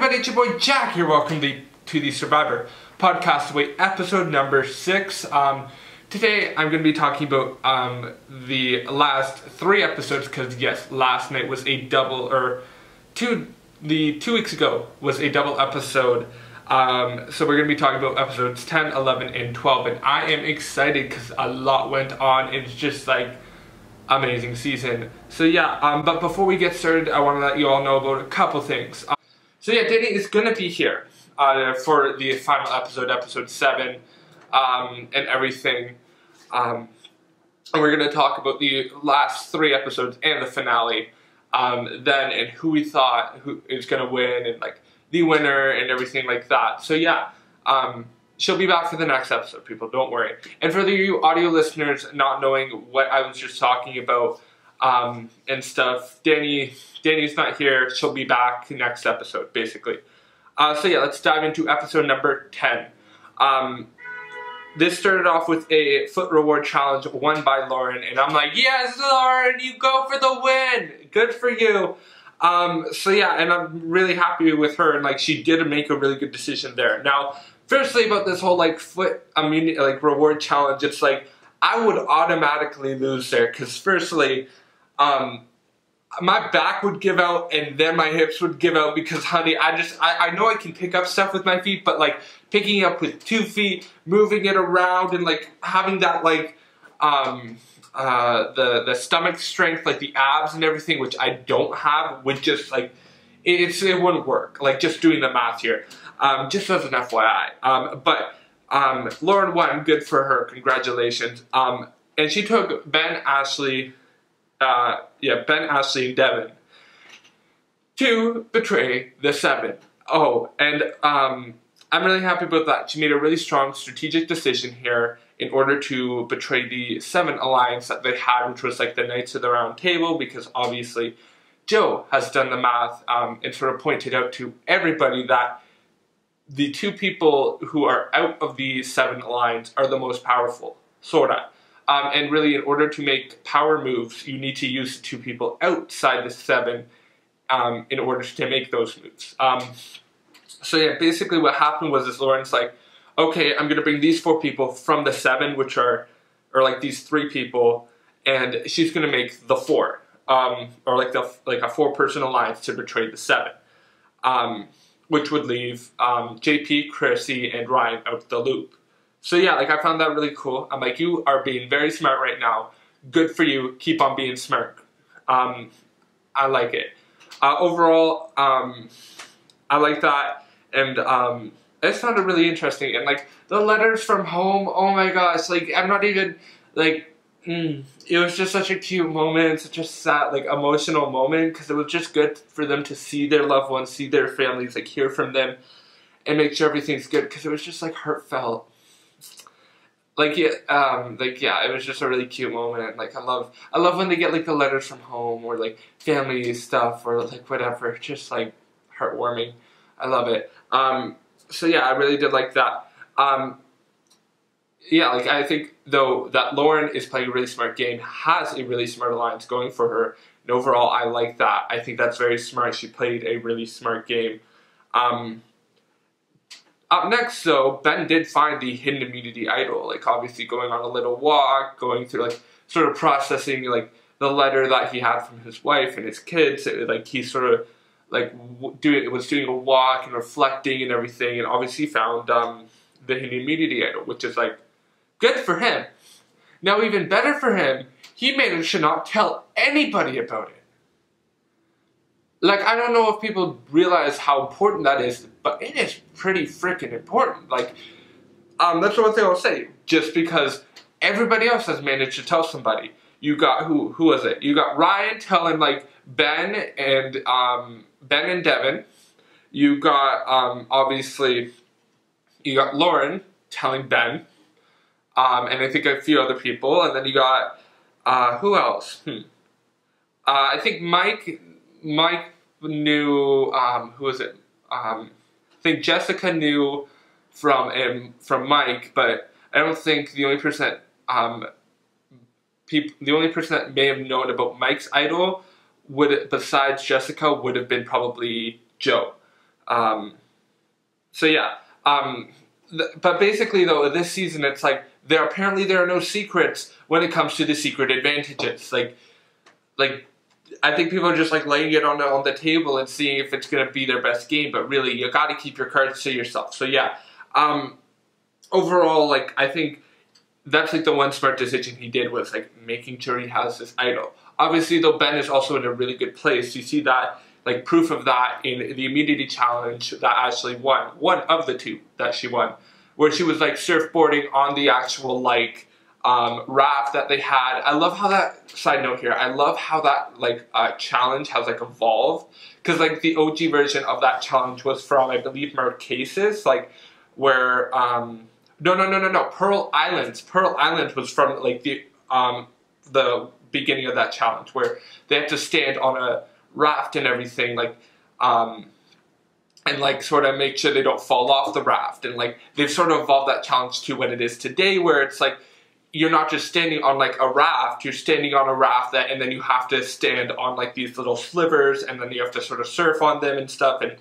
everybody, it's your boy Jack here. Welcome to the Survivor Podcastaway episode number 6. Today I'm going to be talking about the last 3 episodes because yes, last night was a double, or 2 weeks ago was a double episode. So we're going to be talking about episodes 10, 11, and 12, and I am excited because a lot went on. It's just like amazing season. So yeah, but before we get started, I want to let you all know about a couple things. So yeah, Dani is going to be here for the final episode, episode 7, and everything. And we're going to talk about the last 3 episodes and the finale, then, and who we thought who is going to win, and like the winner and everything like that. So yeah, she'll be back for the next episode, people, don't worry. And for you audio listeners not knowing what I was just talking about and stuff, Dani's not here. She'll be back next episode, basically. So yeah, let's dive into episode number 10. This started off with a foot reward challenge won by Lauren, and I'm like, yes, Lauren, you go for the win. Good for you. So yeah, and I'm really happy with her, and like she did make a really good decision there. Now, firstly, about this whole like foot immunity, like reward challenge, it's like I would automatically lose there because firstly, my back would give out and then my hips would give out because, honey, I know I can pick up stuff with my feet, but like picking up with 2 feet, moving it around, and like having that like the stomach strength, like the abs and everything, which I don't have, would just like it wouldn't work. Like just doing the math here, just as an FYI. But Lauren won, good for her, congratulations. And she took Ben, Ashley, and Devin to betray the 7. Oh, and I'm really happy about that. She made a really strong strategic decision here in order to betray the 7 alliance that they had, which was like the Knights of the Round Table, because obviously Joe has done the math and sort of pointed out to everybody that the 2 people who are out of the 7 alliance are the most powerful, sorta. And really, in order to make power moves, you need to use 2 people outside the 7 in order to make those moves. So yeah, basically what happened was this: Lauren's like, okay, I'm going to bring these 4 people from the 7, which are like these 3 people, and she's going to make the 4, or like a 4-person alliance to betray the 7, which would leave JP, Chrissy, and Ryan out the loop. So yeah, like I found that really cool. I'm like, you are being very smart right now. Good for you. Keep on being smart. I like it. Overall, I like that, and it sounded really interesting. And like the letters from home, oh my gosh, like I'm not even like, it was just such a cute moment, such a sad, like emotional moment, because it was just good for them to see their loved ones, see their families, like hear from them, and make sure everything's good, because it was just like heartfelt. Like yeah, it was just a really cute moment. Like I love when they get like the letters from home, or like family stuff, or like whatever. Just like heartwarming. I love it. So yeah, I really did like that. Yeah, like I think though that Lauren is playing a really smart game, has a really smart alliance going for her, and overall I like that. I think that's very smart. She played a really smart game. Up next, though, Ben did find the hidden immunity idol, like obviously going on a little walk, going through like sort of processing like the letter that he had from his wife and his kids. Like he sort of like was doing a walk and reflecting and everything, and obviously found the hidden immunity idol, which is like good for him. Now, even better for him, he managed to not tell anybody about it. Like, I don't know if people realize how important that is, but it is pretty freaking important. Like, that's the one thing I'll say. Just because everybody else has managed to tell somebody. You got, who was it? You got Ryan telling, like, Ben and Devin. You got, obviously, you got Lauren telling Ben. And I think a few other people. And then you got, who else? I think Mike knew, who was it? I think Jessica knew from Mike, but I don't think the only person that may have known about Mike's idol besides Jessica would have been probably Joe. So yeah, but basically though, this season it's like there are no secrets when it comes to the secret advantages. Like I think people are just like laying it on the table and seeing if it's gonna be their best game. But really, you got to keep your cards to yourself. So yeah, overall, like I think that's like the one smart decision he did was like making sure he has this idol. Obviously, though, Ben is also in a really good place. You see that. Like proof of that in the immunity challenge that Ashley won, one of the two that she won, where she was like surfboarding on the actual like raft that they had. I love how that, side note here, I love how that like challenge has like evolved, because like the OG version of that challenge was from, I believe, Marquesas, like where no, Pearl Island was from like the beginning of that challenge, where they had to stand on a raft and everything, like and like sort of make sure they don't fall off the raft. And like they've sort of evolved that challenge to what it is today, where it's like you're not just standing on like a raft, you're standing on a raft and then you have to stand on like these little slivers, and then you have to sort of surf on them and stuff. And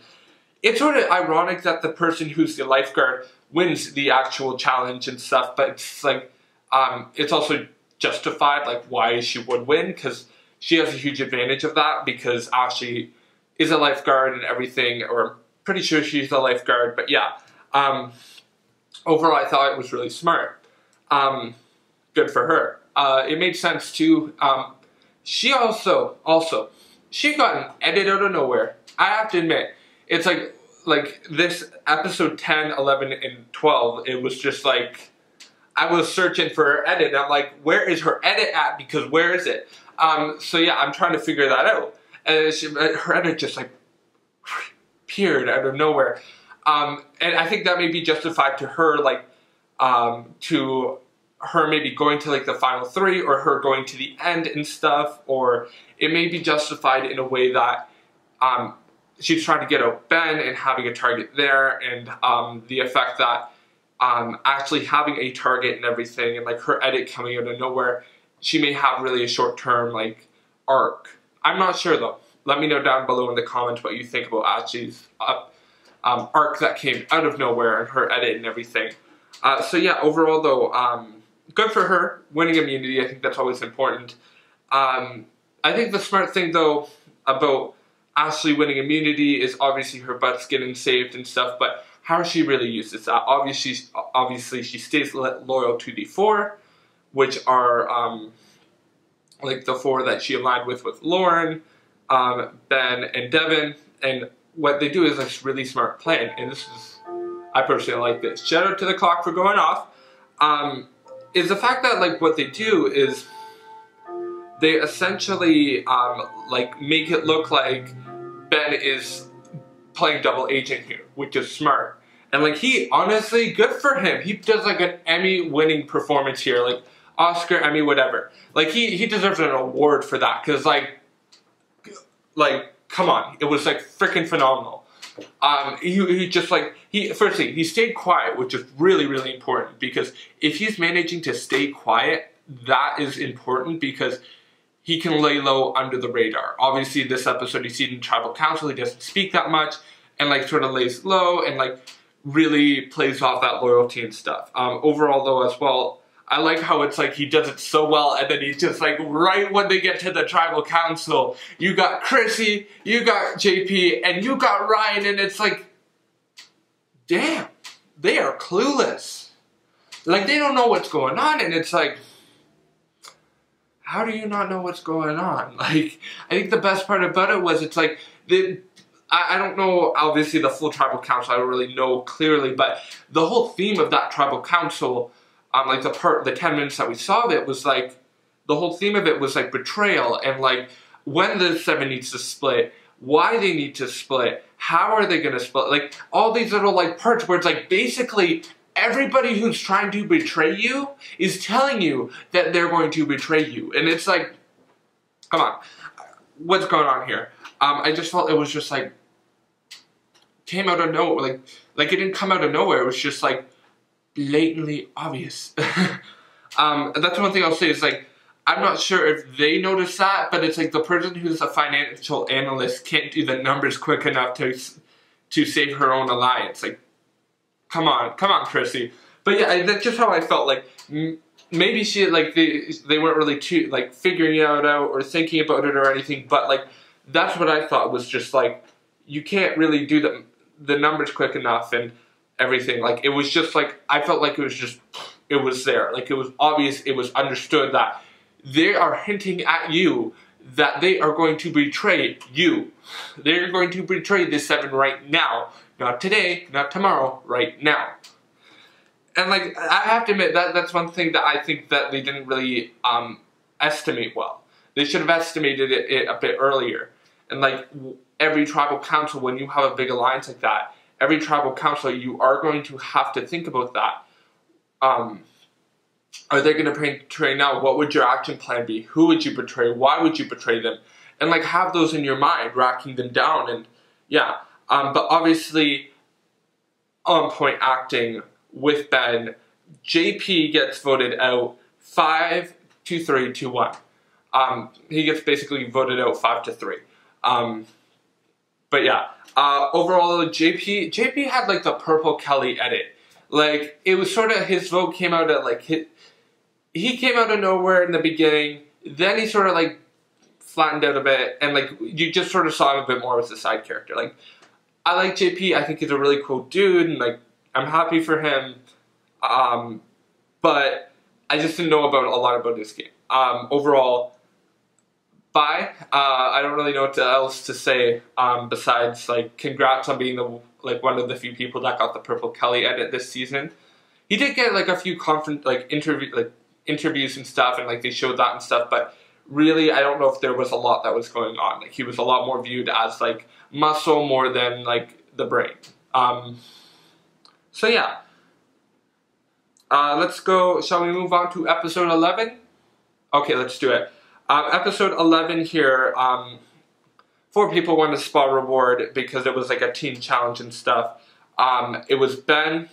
it's sort of ironic that the person who's the lifeguard wins the actual challenge and stuff, but it's like it's also justified like why she would win, because she has a huge advantage of that, because Ashley is a lifeguard and everything, or I'm pretty sure she's a lifeguard. But yeah, overall I thought it was really smart. Good for her. It made sense too. She she got an edit out of nowhere. I have to admit, it's like this episode 10, 11, and 12, it was just like, I was searching for her edit, and I'm like, where is her edit at? Because where is it? So yeah, I'm trying to figure that out. And her edit just like appeared out of nowhere. And I think that may be justified to her, like, to her maybe going to like the final three, or her going to the end and stuff, or it may be justified in a way that she's trying to get out Ben and having a target there, and the effect that actually having a target and everything, and like her edit coming out of nowhere, she may have really a short-term like arc. I'm not sure though. Let me know down below in the comments what you think about Ashley's arc that came out of nowhere, and her edit and everything. So yeah, overall though, good for her winning immunity. I think that's always important. I think the smart thing though about Ashley winning immunity is obviously her butt's getting saved and stuff, but how she really uses that. Obviously she stays loyal to the four, which are like the four that she aligned with Lauren, Ben, and Devin. And what they do is a really smart plan, and this is, I personally like this. Shout out to the clock for going off. Is the fact that like what they do is they essentially like make it look like Ben is playing double agent here, which is smart. And like he, honestly, good for him. He does like an Emmy-winning performance here, like Oscar, Emmy, whatever. Like he deserves an award for that, because like come on, it was like freaking phenomenal. He just like, firstly, he stayed quiet, which is really, really important, because if he's managing to stay quiet, that is important, because he can lay low under the radar. Obviously, this episode, he's in tribal council, he doesn't speak that much, and like sort of lays low, and like really plays off that loyalty and stuff. Overall though as well, I like how it's like he does it so well, and then he's just like, right when they get to the tribal council, you got Chrissy, you got JP, and you got Ryan, and it's like, damn, they are clueless. Like, they don't know what's going on, and it's like, how do you not know what's going on? Like, I think the best part about it was, it's like, I don't know, obviously, the full tribal council, I don't really know clearly, but the whole theme of that tribal council, like the 10 minutes that we saw of it, was like, the whole theme of it was like betrayal, and like when the 7 needs to split, why they need to split, how are they going to split, like all these little like parts where it's like basically everybody who's trying to betray you is telling you that they're going to betray you, and it's like, come on, what's going on here? I just felt it was just like, came out of nowhere, like it didn't come out of nowhere, it was just like, blatantly obvious. That's one thing I'll say is like, I'm not sure if they noticed that, but it's like the person who's a financial analyst can't do the numbers quick enough to save her own alliance. Like, come on, Chrissy. But yeah, that's just how I felt. Like, maybe she, like, they weren't really too, like, figuring it out or thinking about it or anything, but, like, that's what I thought was just, like, you can't really do the numbers quick enough and everything. Like, it was just, like, I felt like it was there. Like, it was obvious, it was understood that they are hinting at you that they are going to betray you. They're going to betray this 7 right now. Not today, not tomorrow, right now. And, like, I have to admit, that's one thing that I think that they didn't really estimate well. They should have estimated it a bit earlier. And, like, every tribal council, when you have a big alliance like that, every tribal council, you are going to have to think about that. Are they going to betray now? What would your action plan be? Who would you betray? Why would you betray them? And, like, have those in your mind, racking them down. And, yeah. But obviously, on point acting with Ben, JP gets voted out 5-3 to 1. He gets basically voted out 5-3. But yeah, overall, JP had, like, the Purple Kelly edit. Like, it was sort of, his vote came out at, like, he came out of nowhere in the beginning, then he sort of, like, flattened out a bit, and, like, you just sort of saw him a bit more as a side character. Like, I like JP, I think he's a really cool dude, and, like, I'm happy for him, but I just didn't know a lot about this game. Overall, bye. I don't really know what else to say, besides, like, congrats on being one of the few people that got the Purple Kelly edit this season. He did get, like, a few interviews and stuff, and, like, they showed that and stuff, but really, I don't know if there was a lot that was going on. Like, he was a lot more viewed as, like, muscle more than, like, the brain. So yeah. Let's go, shall we move on to episode 11? Okay, let's do it. Episode 11 here, 4 people won a spa reward because it was like a team challenge and stuff. It was Ben,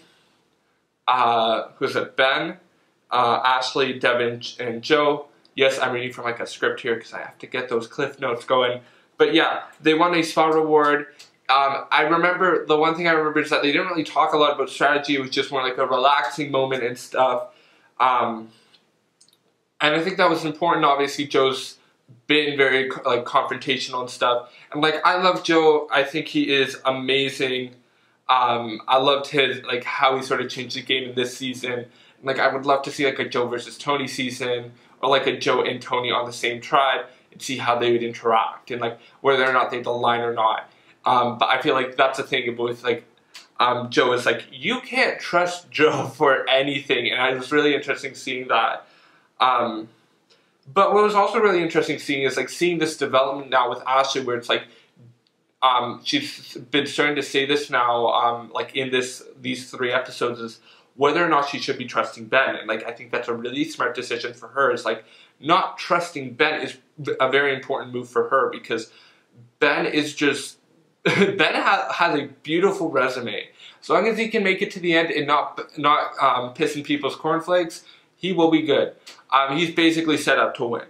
Ashley, Devin, and Joe. Yes, I'm reading from like a script here because I have to get those cliff notes going. But yeah, they won a spa reward. I remember, the one thing I remember is that they didn't really talk a lot about strategy. It was just more like a relaxing moment and stuff. And I think that was important. Obviously, Joe's been very, like, confrontational and stuff. And, like, I love Joe. I think he is amazing. I loved his, like, how he sort of changed the game in this season. Like, I would love to see, like, a Joe versus Tony season, or, like, a Joe and Tony on the same tribe, and see how they would interact, and, like, whether or not they'd align or not. But I feel like that's the thing with, like, Joe is, like, you can't trust Joe for anything, and it was really interesting seeing that. But what was also really interesting seeing is, like, seeing this development now with Ashley, where it's, like, she's been starting to say this now, like, in these 3 episodes, is whether or not she should be trusting Ben. And, like, I think that's a really smart decision for her. Is, like, not trusting Ben is a very important move for her, because Ben is just, Ben has a beautiful resume. As long as he can make it to the end and not pissing people's cornflakes, he will be good. He's basically set up to win.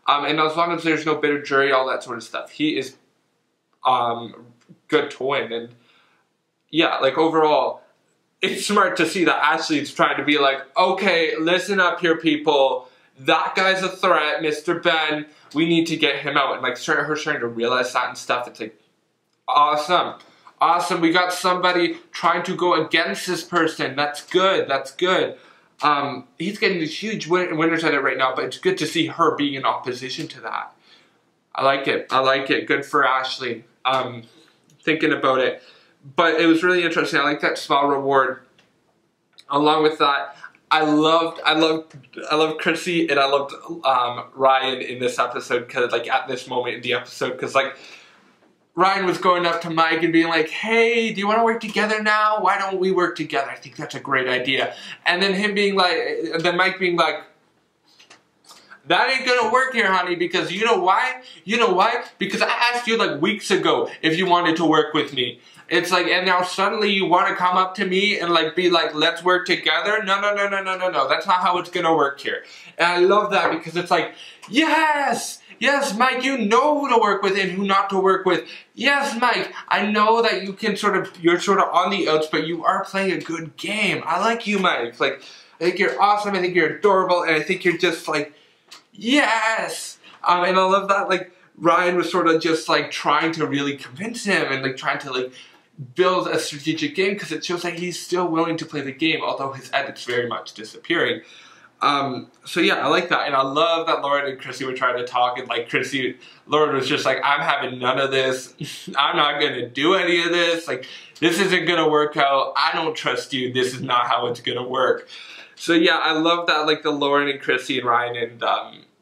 And as long as there's no bitter jury, all that sort of stuff, he is good to win. And yeah, like, overall, it's smart to see that Ashley is trying to be like, okay, listen up here, people. That guy's a threat, Mr. Ben. We need to get him out. And, like, her starting to realize that and stuff. It's like, awesome. Awesome. We got somebody trying to go against this person. That's good. That's good. He's getting these huge winners at it right now, but it's good to see her being in opposition to that. I like it. I like it. Good for Ashley. Thinking about it. But it was really interesting. I like that small reward. Along with that, I loved Chrissy, and I loved Ryan in this episode, because, like, at this moment in the episode, because, like, Ryan was going up to Mike and being like, hey, do you want to work together now? Why don't we work together? I think that's a great idea. And then him being like, and then Mike being like, that ain't gonna work here, honey, because you know why? You know why? Because I asked you, like, weeks ago if you wanted to work with me. It's like, and now suddenly you want to come up to me and, like, be like, let's work together? No. That's not how it's gonna work here. And I love that, because it's like, yes! yes, Mike, you know who to work with and who not to work with. Yes, Mike, I know that you're sort of on the outs, but you are playing a good game. I like you, Mike. Like, I think you're awesome, I think you're adorable, and I think you're just like, yes! And I love that, like, Ryan was sort of just, like, trying to really convince him and, like, trying to, like, build a strategic game, because it shows that he's still willing to play the game, although his edit's very much disappearing. So yeah, I like that, and I love that Lauren and Chrissy were trying to talk, and like Lauren was just like, I'm having none of this, I'm not gonna do any of this, like, this isn't gonna work out, I don't trust you, this is not how it's gonna work. So yeah, I love that, like, the Lauren and Chrissy and Ryan and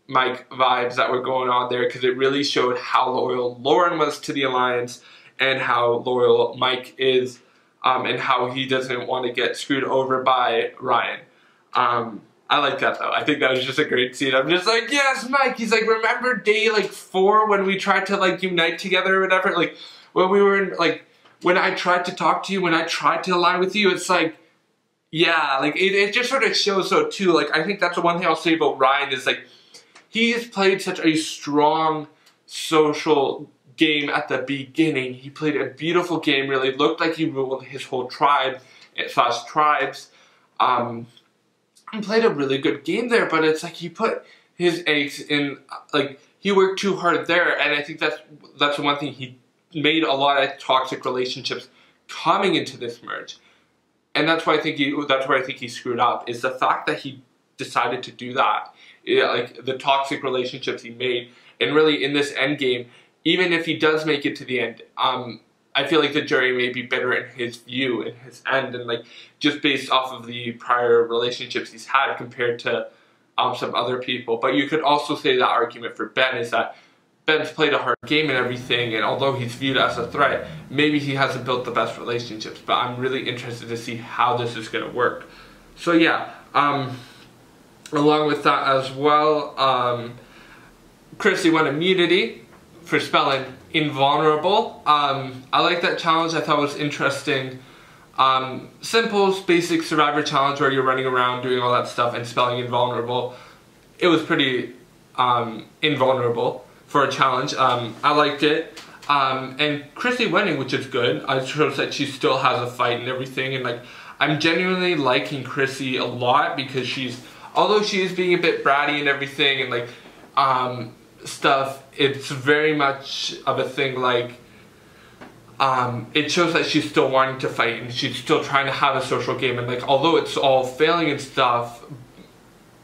Mike vibes that were going on there, because it really showed how loyal Lauren was to the alliance, and how loyal Mike is, and how he doesn't want to get screwed over by Ryan. I like that though. I think that was just a great scene. I'm just like, yes, Mike. He's like, remember day like 4 when we tried to like unite together or whatever? Like when we were in, like, when I tried to talk to you, when I tried to align with you, it's like, yeah, like it just sort of shows so too. Like, I think that's the one thing I'll say about Ryan is like, he's played such a strong social game at the beginning. He played a beautiful game, really looked like he ruled his whole tribe / tribes. And played a really good game there, but it's like he put his eggs in, like, he worked too hard there, and I think that's the one thing he made a lot of toxic relationships coming into this merge. And that's why I think he screwed up, is the fact that he decided to do that. Yeah, like the toxic relationships he made, and really in this end game, even if he does make it to the end, I feel like the jury may be better in his view, in his end, and like just based off of the prior relationships he's had compared to some other people. But you could also say that argument for Ben is that Ben's played a hard game and everything, and although he's viewed as a threat, maybe he hasn't built the best relationships. But I'm really interested to see how this is going to work. So yeah, along with that as well, Chrissy won immunity for spelling invulnerable. I like that challenge. I thought it was interesting. Simple, basic survivor challenge where you're running around doing all that stuff and spelling invulnerable. It was pretty invulnerable for a challenge. I liked it. And Chrissy winning, which is good. It shows that she still has a fight and everything. And like, I'm genuinely liking Chrissy a lot, because although she is being a bit bratty and everything, and like, stuff, it's very much of a thing, like, it shows that she's still wanting to fight, and she's still trying to have a social game, and like, although it's all failing and stuff,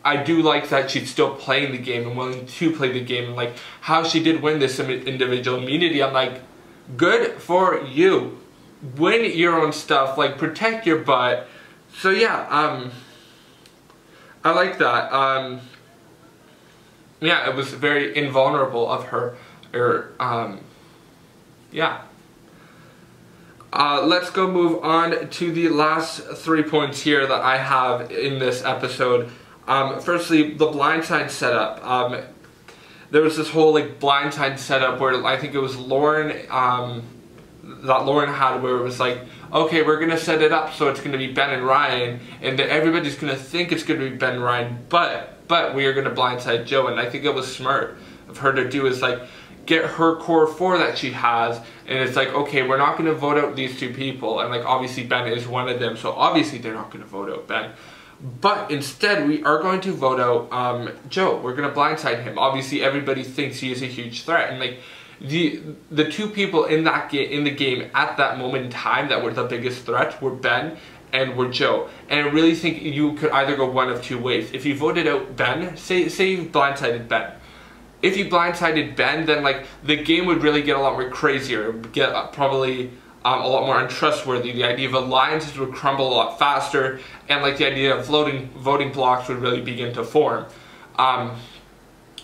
I do like that she's still playing the game and willing to play the game, and like, how she did win this individual immunity, I'm like, good for you. Win your own stuff, like, protect your butt. So yeah, I like that. Yeah, it was very invulnerable of her. Yeah. Let's go move on to the last 3 points here that I have in this episode. Firstly, the blindside setup. There was this whole like blindside setup where I think it was Lauren, that Lauren had, where it was like, okay, we're gonna set it up so it's gonna be Ben and Ryan, and that everybody's gonna think it's gonna be Ben and Ryan, but we are gonna blindside Joe. And I think it was smart of her to do, is like get her core 4 that she has, and it's like, okay, we're not gonna vote out these 2 people, and like obviously Ben is one of them, so obviously they're not gonna vote out Ben. But instead, we are going to vote out Joe. We're going to blindside him. Obviously, everybody thinks he is a huge threat, and like the 2 people in the game at that moment in time that were the biggest threats were Ben and were Joe. And I really think you could either go one of 2 ways. If you voted out Ben, say you blindsided Ben. If you blindsided Ben, then like the game would really get a lot more crazier. It would get probably a lot more untrustworthy. The idea of alliances would crumble a lot faster, and like the idea of voting blocks would really begin to form,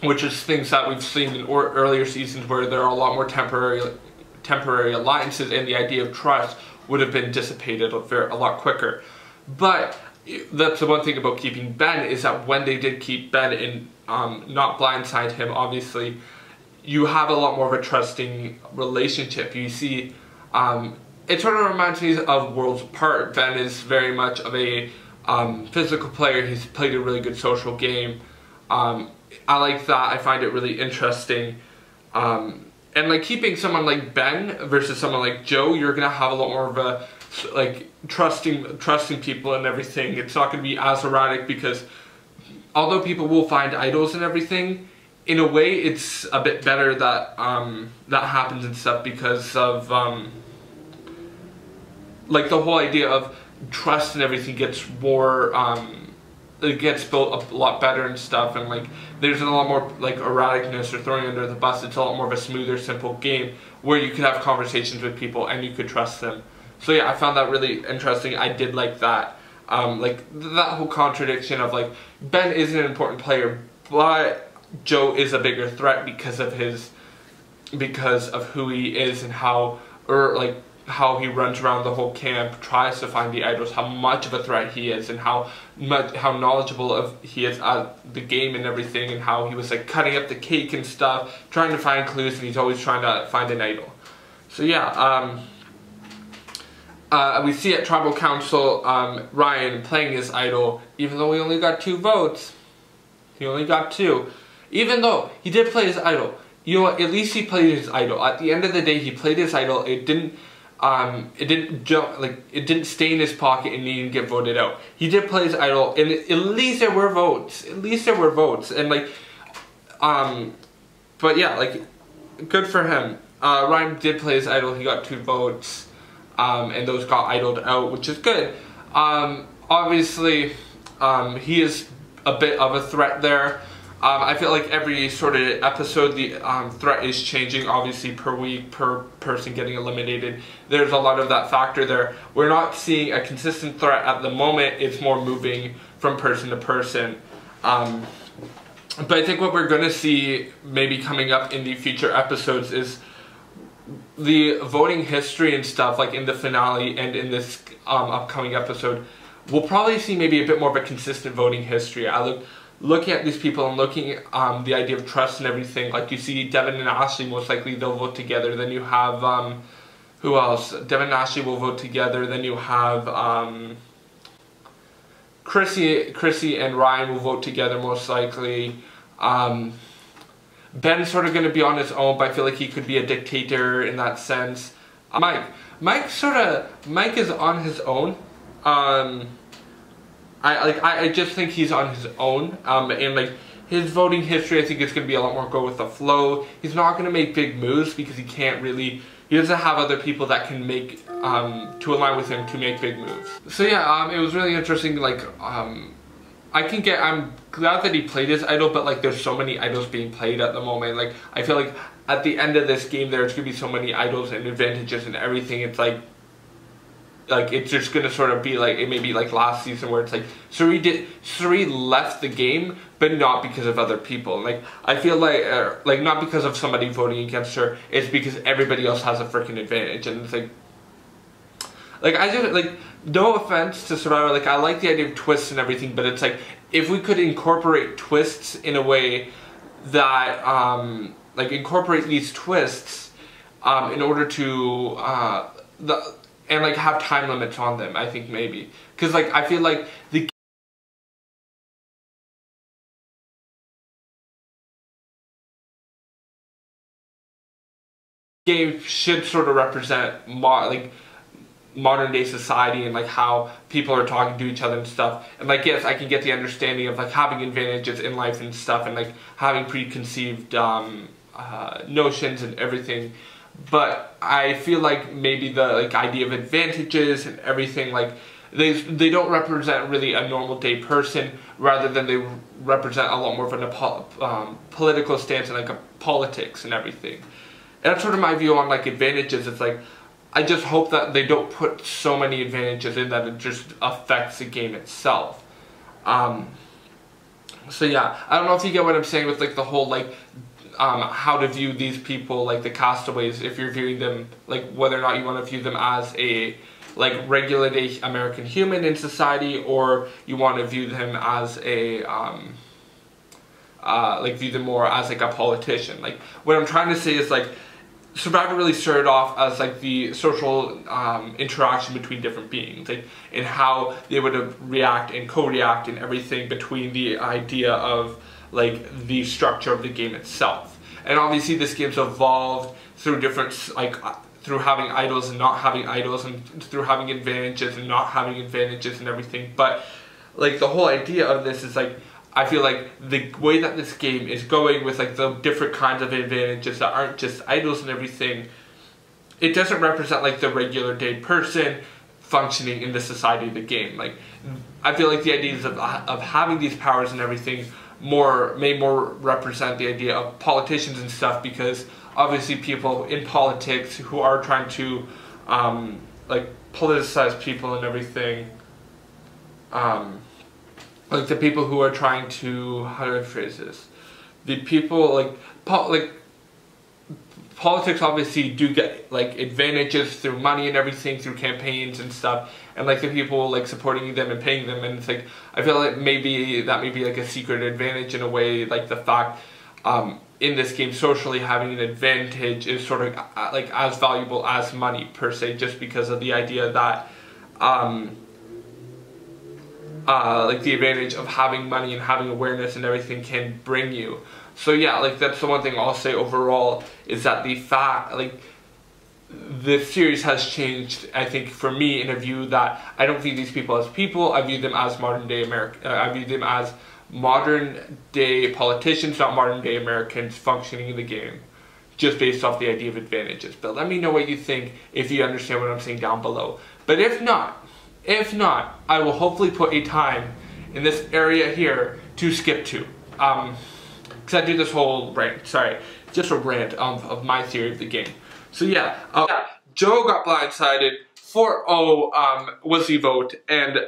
which is things that we've seen in earlier seasons where there are a lot more temporary alliances, and the idea of trust would have been dissipated a lot quicker. But that's the one thing about keeping Ben, is that when they did keep Ben and not blindside him, obviously you have a lot more of a trusting relationship. You see, it sort of reminds me of Worlds Apart. Ben is very much of a physical player. He's played a really good social game. I like that. I find it really interesting. And like keeping someone like Ben versus someone like Joe, you're gonna have a lot more of a like trusting people and everything. It's not gonna be as erratic because although people will find idols and everything, in a way it's a bit better that that happens and stuff because of like the whole idea of trust and everything gets more it gets built a lot better and stuff, and like there's a lot more like erraticness or throwing under the bus. It's a lot more of a smoother, simple game where you could have conversations with people and you could trust them. So yeah, I found that really interesting. I did like that. Like that whole contradiction of like Ben is an important player, but Joe is a bigger threat because of who he is and how how he runs around the whole camp, tries to find the idols, how much of a threat he is, and how knowledgeable he is at the game and everything, and how he was like cutting up the cake and stuff, trying to find clues, and he's always trying to find an idol. So yeah, we see at Tribal Council Ryan playing his idol, even though he only got 2 votes. He only got 2. Even though he did play his idol, you know what, at least he played his idol. At the end of the day, he played his idol. It didn't stay in his pocket and he didn't get voted out. He did play his idol, and at least there were votes. At least there were votes, and like, but yeah, like, good for him. Ryan did play his idol. He got 2 votes, and those got idled out, which is good. Obviously, he is a bit of a threat there. I feel like every sort of episode the threat is changing, obviously per week, per person getting eliminated. There's a lot of that factor there. We're not seeing a consistent threat at the moment. It's more moving from person to person. But I think what we're going to see maybe coming up in the future episodes is the voting history and stuff, like in the finale and in this upcoming episode. We'll probably see maybe a bit more of a consistent voting history. Looking at these people and looking at the idea of trust and everything, like you see Devin and Ashley, most likely they'll vote together. Then you have, who else? Devin and Ashley will vote together. Then you have Chrissy and Ryan will vote together most likely. Ben's sort of going to be on his own, but I feel like he could be a dictator in that sense. Mike is on his own. I just think he's on his own, and like his voting history, I think it's going to be a lot more go with the flow. He's not going to make big moves because he doesn't have other people that can make, to align with him to make big moves. So yeah, it was really interesting, like, I'm glad that he played his idol, but like there's so many idols being played at the moment. Like, I feel like at the end of this game there's going to be so many idols and advantages and everything. It's like it's just gonna sort of be like, it may be like last season where it's like Suri left the game, but not because of other people. Like, I feel like not because of somebody voting against her, it's because everybody else has a freaking advantage. And it's like I just, like, no offense to Survivor, like I like the idea of twists and everything, but it's like if we could incorporate twists in a way that like incorporate these twists in order to and like have time limits on them, I think maybe. Because like I feel like the game should sort of represent modern day society and like how people are talking to each other and stuff. And like, yes, I can get the understanding of like having advantages in life and stuff and like having preconceived notions and everything. But I feel like maybe the like idea of advantages and everything, like they don't represent really a normal day person, rather than they represent a lot more of a political stance and like a politics and everything. And that's sort of my view on like advantages. It's like, I just hope that they don't put so many advantages in that it just affects the game itself. So yeah, I don't know if you get what I'm saying with like the whole like how to view these people, like the castaways, if you're viewing them, like whether or not you want to view them as a like regular day American human in society, or you want to view them as a like view them more as like a politician. Like, what I'm trying to say is like Survivor really started off as like the social interaction between different beings, like, and how they would react and co-react and everything between the idea of like the structure of the game itself. And obviously this game's evolved through different, like through having idols and not having idols, and through having advantages and not having advantages and everything. But like the whole idea of this is like, I feel like the way that this game is going with like the different kinds of advantages that aren't just idols and everything, it doesn't represent like the regular day person functioning in the society of the game. Like, I feel like the ideas of having these powers and everything may more represent the idea of politicians and stuff, because obviously people in politics who are trying to like politicize people and everything, like the people who are trying to, how do I phrase this? The people like politics obviously do get like advantages through money and everything, through campaigns and stuff, and like the people like supporting them and paying them, and it's like, I feel like maybe that may be like a secret advantage in a way, like the fact in this game socially having an advantage is sort of like as valuable as money per se, just because of the idea that like the advantage of having money and having awareness and everything can bring you. So yeah, like that's the one thing I'll say overall, is that the fact, like, the series has changed, I think, for me, in a view that I don't view these people as people, I view them as modern day I view them as modern day politicians, not modern day Americans functioning in the game, just based off the idea of advantages. But let me know what you think, if you understand what I'm saying, down below. But if not, I will hopefully put a time in this area here to skip to. Because I do this whole rant, just a rant of my theory of the game. So yeah, Joe got blindsided. 4-0 was the vote, and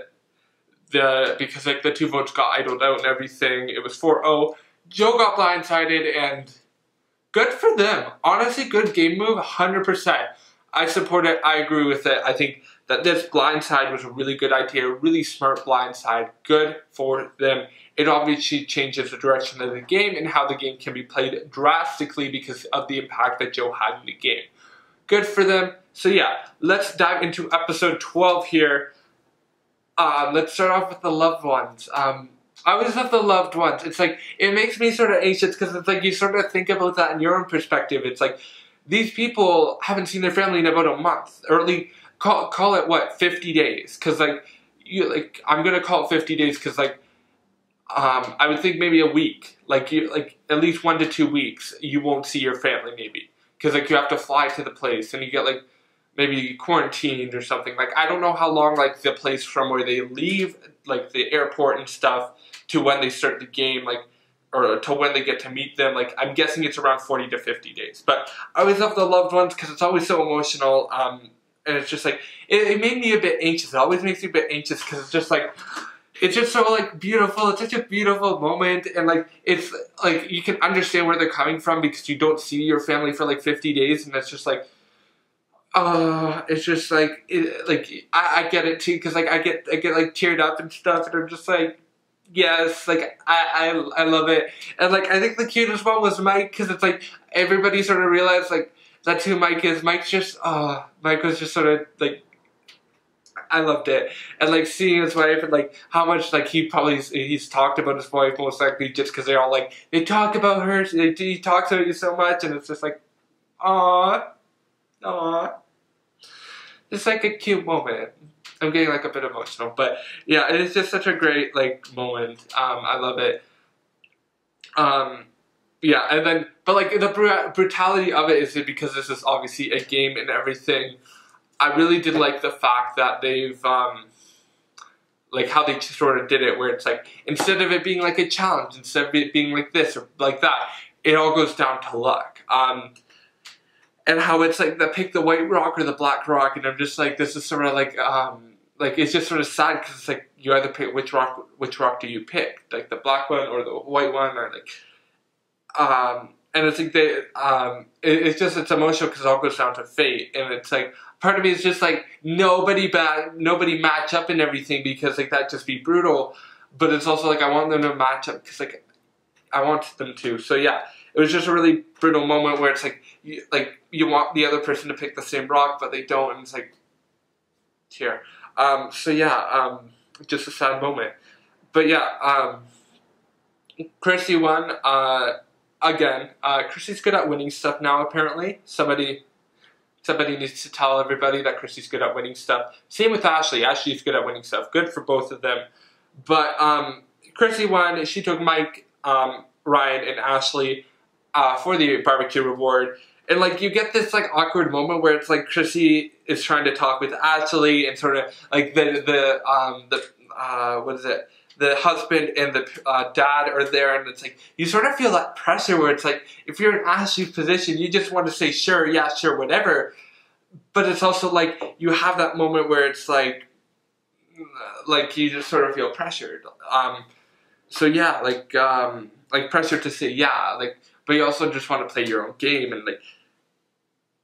because like the 2 votes got idled out and everything, it was 4-0. Joe got blindsided, and good for them. Honestly, good game move, 100%. I support it. I agree with it. I think that this blindside was a really good idea, a really smart blindside. Good for them. It obviously changes the direction of the game and how the game can be played drastically because of the impact that Joe had in the game. Good for them. So yeah, let's dive into episode 12 here. Let's start off with the loved ones. I always love the loved ones. It's like, it makes me sort of anxious because it's like you sort of think about that in your own perspective. It's like, these people haven't seen their family in about a month, or at least call it what, 50 days? Because like, I'm gonna call it 50 days because like, I would think maybe a week, like at least 1 to 2 weeks, you won't see your family maybe, because like you have to fly to the place and you get like maybe quarantined or something. Like, I don't know how long like the place from where they leave, like the airport and stuff, to when they start the game, like, or to when they get to meet them. Like, I'm guessing it's around 40 to 50 days. But I always love the loved ones because it's always so emotional. And it's just like, it made me a bit anxious. It always makes me a bit anxious because it's just like, it's just so like beautiful. It's such a beautiful moment, and like it's like you can understand where they're coming from because you don't see your family for like 50 days, and it's just like, it's just like, I get it too, because like I get like teared up and stuff, and I'm just like, yes, like I love it. And like I think the cutest one was Mike, because it's like everybody sort of realized like that's who Mike is. Mike was just sort of like, I loved it. And like seeing his wife, and like how much like he's talked about his wife most likely just because they're all like, they talk about her, he talks about you so much, and it's just like, aww. It's like a cute moment. I'm getting like a bit emotional, but yeah, it's just such a great like moment. I love it. Yeah, and then, but like the brutality of it is because this is obviously a game and everything. I really did like the fact that they've, like how they sort of did it, where it's like, instead of it being like a challenge, instead of it being like this or like that, it all goes down to luck. And how it's like, pick the white rock or the black rock, and I'm just like, this is sort of like it's just sort of sad, because it's like, you either pick which rock do you pick, like the black one or the white one, or like, and it's like it's emotional because it all goes down to fate, and it's like, part of me is just like, nobody match up and everything, because like that'd just be brutal. But it's also like, I want them to match up because like I want them to. So yeah, it was just a really brutal moment where it's like you want the other person to pick the same rock, but they don't, and it's like, here. So yeah, just a sad moment. But yeah, Chrissy won. Again, Chrissy's good at winning stuff now, apparently. Somebody needs to tell everybody that Chrissy's good at winning stuff. Same with Ashley. Ashley's good at winning stuff. Good for both of them. But Chrissy won. She took Mike, Ryan, and Ashley for the barbecue reward. And, like, you get this, like, awkward moment where it's, like, Chrissy is trying to talk with Ashley and sort of, like, what is it? The husband and the dad are there, and it's like, you sort of feel that pressure where it's like, if you're in Ashley's position, you just want to say, sure, yeah, sure, whatever. But it's also like, you have that moment where it's like you just sort of feel pressured. So yeah, like pressure to say yeah, like, but you also just want to play your own game, and like,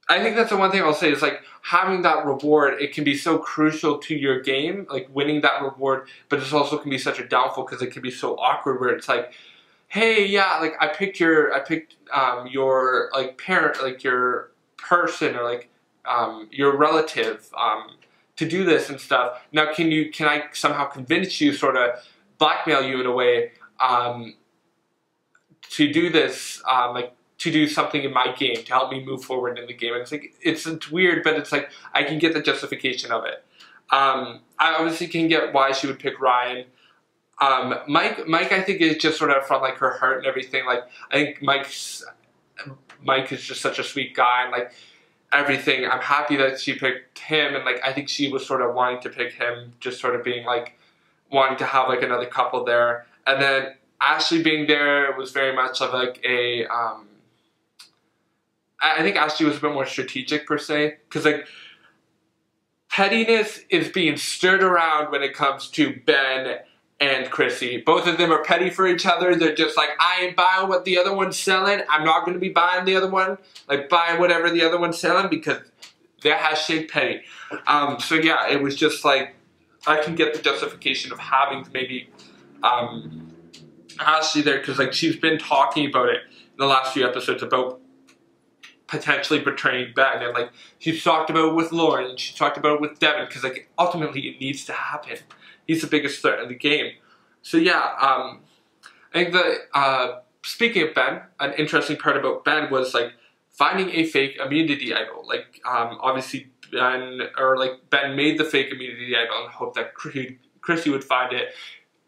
I think that's the one thing I'll say is like having that reward, it can be so crucial to your game, like winning that reward, but it also can be such a downfall because it can be so awkward where it's like, hey, yeah, like I picked your like parent, like your person or like your relative to do this and stuff. Now can I somehow convince you, sort of blackmail you in a way to do this, like to do something in my game to help me move forward in the game. And it's like, it's weird, but it's like I can get the justification of it. I obviously can get why she would pick Ryan. Mike I think is just sort of from like her heart and everything. Like I think Mike is just such a sweet guy and like everything. I'm happy that she picked him, and like I think she was sort of wanting to pick him, just sort of being like wanting to have like another couple there. And then Ashley being there was very much of like a I think Ashley was a bit more strategic per se, because like pettiness is being stirred around when it comes to Ben and Chrissy. Both of them are petty for each other. They're just like, I ain't buying what the other one's selling. I'm not going to be buying the other one, like buying whatever the other one's selling, because they're hashtag petty. So yeah, it was just like, I can get the justification of having maybe Ashley there, because like she's been talking about it in the last few episodes about potentially betraying Ben, and like she's talked about it with Lauren, and she's talked about it with Devin, because like ultimately it needs to happen. He's the biggest threat in the game. So yeah, I think that speaking of Ben, an interesting part about Ben was like finding a fake immunity idol. Like obviously Ben made the fake immunity idol and hoped that Chrissy would find it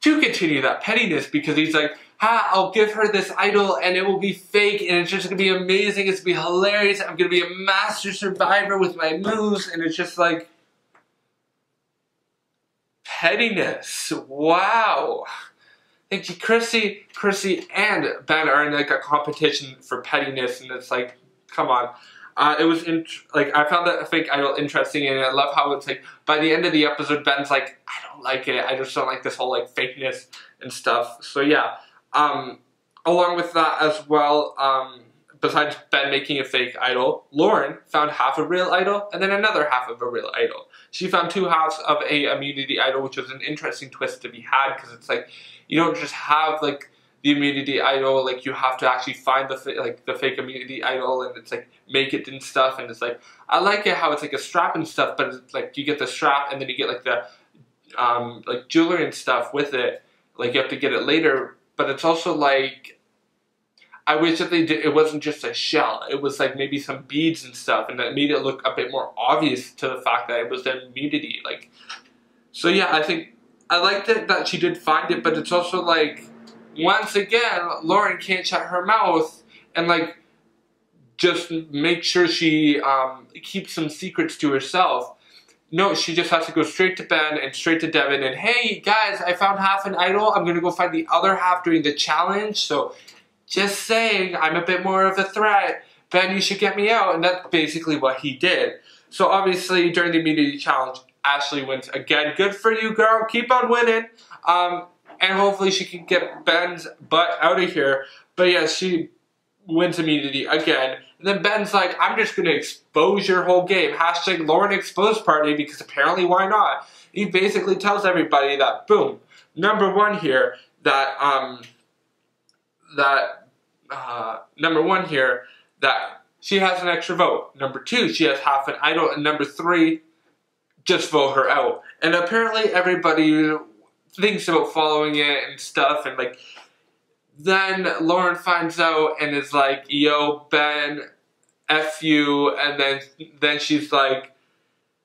to continue that pettiness, because he's like, I'll give her this idol and it will be fake and it's just going to be amazing, it's going to be hilarious, I'm going to be a master survivor with my moves, and it's just like, pettiness, wow. I think Chrissy and Ben are in like a competition for pettiness, and it's like, come on. It was like I found that fake idol interesting, and I love how it's like by the end of the episode, Ben's like, I don't like it. I just don't like this whole like fakeness and stuff. So yeah, along with that as well, besides Ben making a fake idol, Lauren found half a real idol and then another half of a real idol. She found two halves of a immunity idol, which was an interesting twist to be had, because it's like you don't just have like the immunity idol, like you have to actually find the fake immunity idol, and it's like make it and stuff, and it's like I like it how it's like a strap and stuff, but it's like you get the strap and then you get like the like jewelry and stuff with it, like you have to get it later, but it's also like I wish that it wasn't just a shell, it was like maybe some beads and stuff, and that made it look a bit more obvious to the fact that it was the immunity, like. So yeah, I think I liked it that she did find it, but it's also like, once again, Lauren can't shut her mouth and like just make sure she keeps some secrets to herself. No, she just has to go straight to Ben and straight to Devin and, hey guys, I found half an idol. I'm gonna go find the other half during the challenge. So just saying, I'm a bit more of a threat. Ben, you should get me out. And that's basically what he did. So obviously during the immunity challenge, Ashley wins again. Good for you, girl. Keep on winning. And hopefully she can get Ben's butt out of here. But yeah, she wins immunity again. And then Ben's like, I'm just going to expose your whole game. Hashtag Lauren Expose Party, because apparently why not? He basically tells everybody that, boom, number one here, that she has an extra vote. Number two, she has half an idol. And number three, just vote her out. And apparently everybody thinks about following it and stuff, and like Then Lauren finds out and is like, yo, Ben, F you. And then she's like,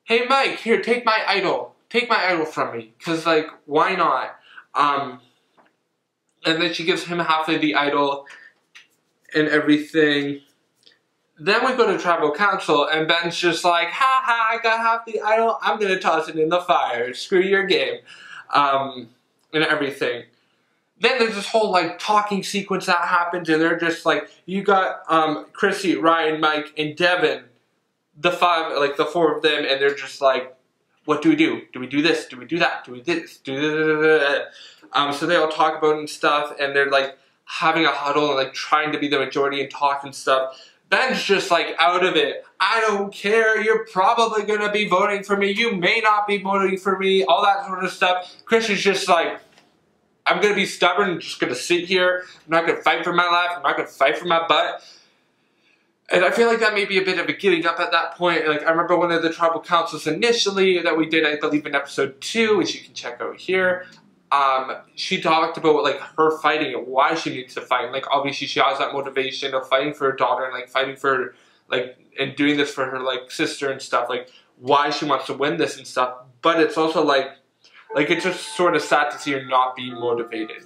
hey, Mike, here, take my idol. Take my idol from me. Because, like, why not? And then she gives him half of the idol and everything. Then we go to tribal council, and Ben's just like, ha ha, I got half the idol, I'm gonna toss it in the fire, screw your game, and everything. Then there's this whole, like, talking sequence that happens, and they're just like, you got, Chrissy, Ryan, Mike, and Devin, the four of them, and they're just like, what do we do? Do we do this? Do we do that? Do we do this? So they all talk about it and stuff, and they're, like, having a huddle and, like, trying to be the majority and talk and stuff. Ben's just, like, out of it. I don't care. You're probably going to be voting for me. You may not be voting for me. All that sort of stuff. Chris is just like, I'm going to be stubborn and just going to sit here. I'm not going to fight for my life. I'm not going to fight for my butt. And I feel like that may be a bit of a giving up at that point. Like, I remember one of the tribal councils initially that we did, I believe, in episode 2, which you can check out here. She talked about, like, her fighting and why she needs to fight. And, like, obviously she has that motivation of fighting for her daughter and, like, fighting for, like, and doing this for her, like, sister and stuff. Like, why she wants to win this and stuff. But it's also, like, it's just sort of sad to see her not be motivated.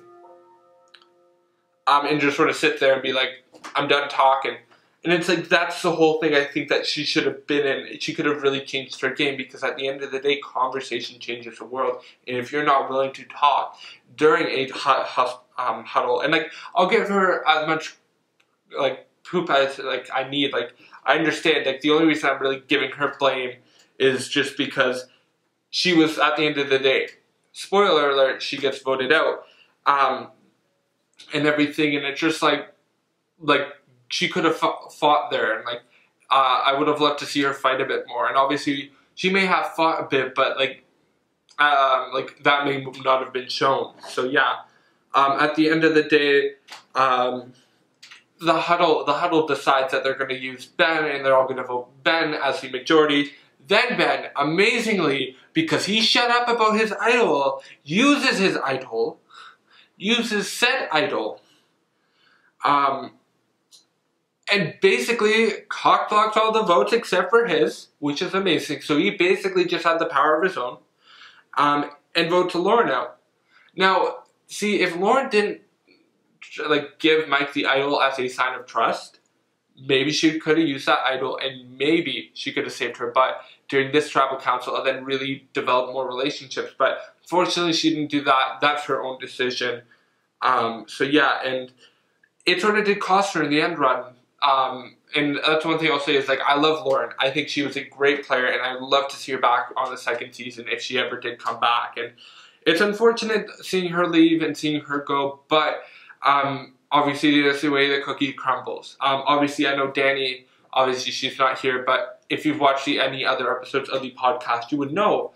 And just sort of sit there and be like, I'm done talking. And it's like, that's the whole thing I think that she should have been in. She could have really changed her game, because at the end of the day, conversation changes the world. And if you're not willing to talk during a huddle, and, like, I'll give her as much, like, poop as, like, I need. Like, I understand, like, the only reason I'm really giving her blame is just because she was, at the end of the day, spoiler alert, she gets voted out, and everything. And it's just like, she could have fought there, and, like, I would have loved to see her fight a bit more. And obviously, she may have fought a bit, but, like that may not have been shown. So yeah, at the end of the day, the huddle decides that they're going to use Ben, and they're all going to vote Ben as the majority. Then Ben, amazingly, because he shut up about his idol, uses said idol, and basically cock-blocks all the votes except for his, which is amazing. So he basically just had the power of his own, and vote to Lauren out. Now, see, if Lauren didn't, like, give Mike the idol as a sign of trust, maybe she could have used that idol, and maybe she could have saved her butt during this tribal council and then really developed more relationships. But fortunately, she didn't do that. That's her own decision. So yeah, and it sort of did cost her in the end run. And that's one thing I'll say is, like, I love Lauren. I think she was a great player, and I'd love to see her back on the second season if she ever did come back. And it's unfortunate seeing her leave and seeing her go, but obviously that's the way the cookie crumbles. Obviously, I know Dani, obviously she's not here, but if you've watched any other episodes of the podcast, you would know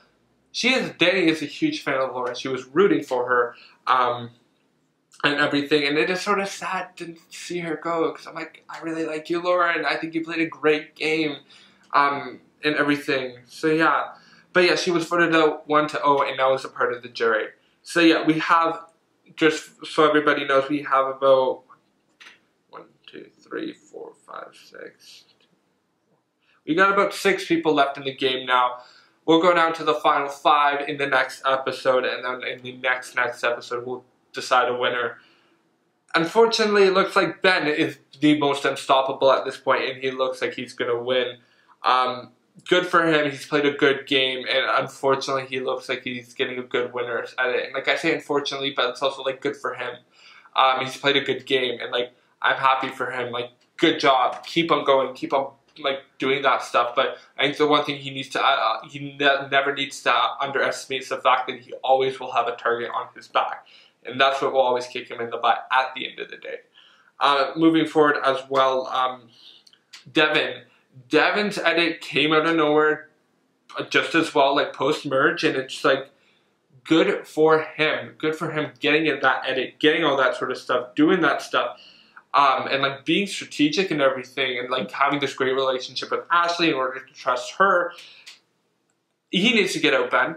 Dani is a huge fan of Lauren. She was rooting for her, and everything, and it is sort of sad to see her go, because I'm like, I really like you, Lauren. I think you played a great game, and everything. So yeah, but yeah, she was voted out 1-0, and now is a part of the jury. So yeah, we have, just so everybody knows, we have about 1, 2, 3, 4, 5, 6. We got about 6 people left in the game now. We'll go down to the final 5 in the next episode, and then in the next episode, we'll decide a winner. Unfortunately, it looks like Ben is the most unstoppable at this point, and he looks like he's going to win. Good for him. He's played a good game, and unfortunately, he looks like he's getting a good winner at it. And, like, I say unfortunately, but it's also, like, good for him. He's played a good game, and, like, I'm happy for him. Like, good job. Keep on going. Keep on, like, doing that stuff. But I think the one thing he needs to, he never needs to underestimate is the fact that he always will have a target on his back. And that's what will always kick him in the butt at the end of the day. Moving forward as well, Devin's edit came out of nowhere just as well, like, post-merge, and it's, like, good for him. Good for him getting in that edit, getting all that sort of stuff, doing that stuff, and, like, being strategic and everything, and, like, having this great relationship with Ashley in order to trust her. He needs to get out, Ben,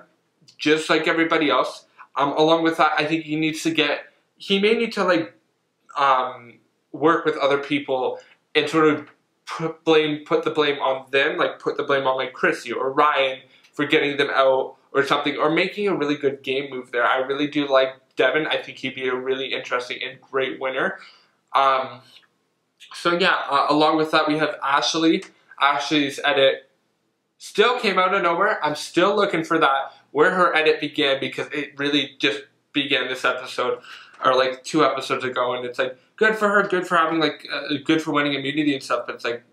just like everybody else. Along with that, I think he may need to, like, work with other people and sort of put the blame on them, like put the blame on like Chrissy or Ryan for getting them out or something, or making a really good game move there. I really do like Devin. I think he'd be a really interesting and great winner. So yeah, along with that, we have Ashley. Ashley's edit still came out of nowhere. I'm still looking for that, where her edit began, because it really just began this episode, or like 2 episodes ago, and it's like, good for her, good for having like, good for winning immunity and stuff, but it's like,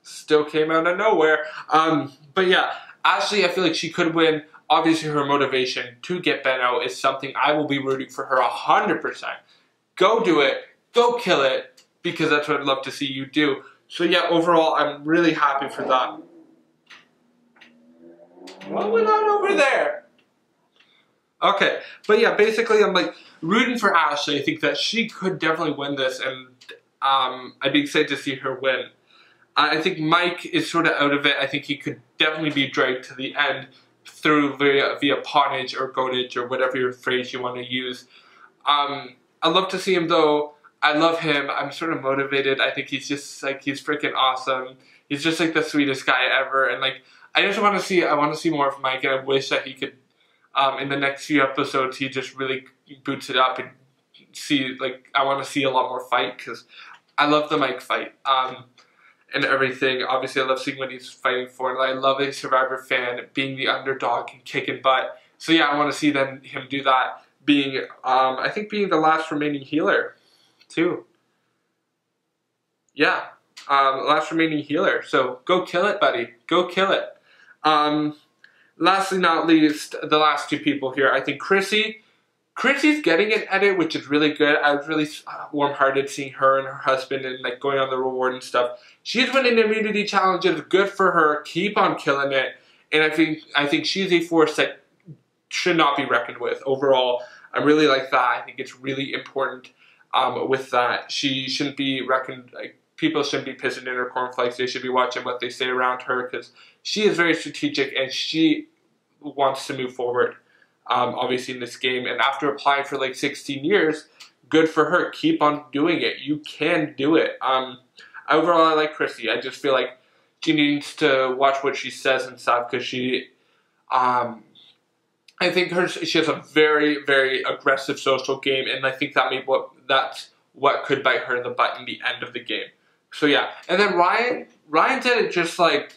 still came out of nowhere. But yeah, Ashley, I feel like she could win. Obviously, her motivation to get Ben out is something I will be rooting for her 100%. Go do it. Go kill it, because that's what I'd love to see you do. So yeah, overall, I'm really happy for that. What went on over there? Okay, but yeah, basically I'm like rooting for Ashley. I think that she could definitely win this, and I'd be excited to see her win. I think Mike is sort of out of it. I think he could definitely be dragged to the end through via pawnage or goadage or whatever your phrase you want to use. I'd love to see him though. I love him. I'm sort of motivated. I think he's just like, he's freaking awesome. He's just like the sweetest guy ever, and like I want to see more of Mike, and I wish that he could, in the next few episodes, he just really boots it up and see, like, I want to see a lot more fight, because I love the Mike fight, and everything. Obviously, I love seeing what he's fighting for, and I love a Survivor fan being the underdog and kicking butt. So yeah, I want to see him do that, being, I think being the last remaining healer, too. Yeah, last remaining healer. So go kill it, buddy. Go kill it. Lastly, not least, the last 2 people here. I think Chrissy's getting an edit, which is really good. I was really warm-hearted seeing her and her husband and like going on the reward and stuff. She's winning immunity challenges. Good for her. Keep on killing it. And I think she's a force that should not be reckoned with. Overall, I really like that. I think it's really important with that. She shouldn't be reckoned, like, people shouldn't be pissing in her cornflakes. They should be watching what they say around her, because she is very strategic and she wants to move forward, obviously, in this game. And after applying for like 16 years, good for her. Keep on doing it. You can do it. Overall, I like Chrissy. I just feel like she needs to watch what she says and stuff, because she, I think she has a very, very aggressive social game, and I think that's what could bite her in the butt in the end of the game. So yeah, and then Ryan did it just like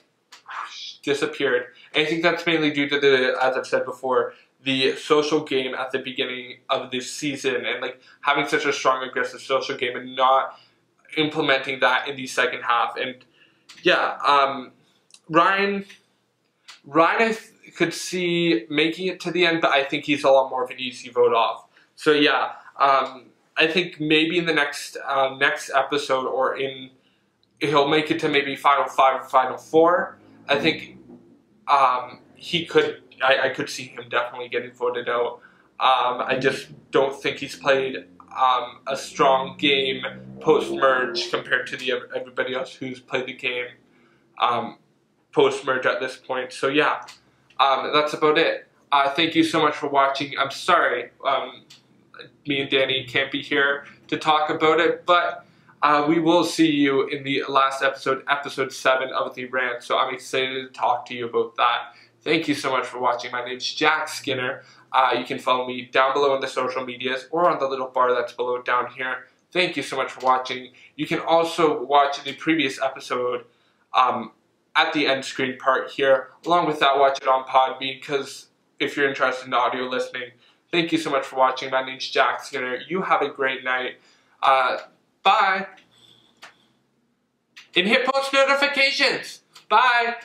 disappeared, and I think that's mainly due to the, as I've said before, the social game at the beginning of this season, and like having such a strong aggressive social game and not implementing that in the second half. And yeah, Ryan I could see making it to the end, but I think he's a lot more of an easy vote off. So yeah, I think maybe in the next episode, or he'll make it to maybe Final 5 or Final 4. I think he could. I could see him definitely getting voted out. I just don't think he's played a strong game post-merge compared to everybody else who's played the game post-merge at this point. So yeah, that's about it. Thank you so much for watching. I'm sorry me and Dani can't be here to talk about it, but we will see you in the last episode, episode 7 of the rant, so I'm excited to talk to you about that. Thank you so much for watching. My name's Jack Skinner. You can follow me down below on the social medias or on the little bar that's below down here. Thank you so much for watching. You can also watch the previous episode at the end screen part here. Along with that, watch it on Podbean, because if you're interested in audio listening. Thank you so much for watching. My name's Jack Skinner. You have a great night. Bye. And hit post notifications. Bye.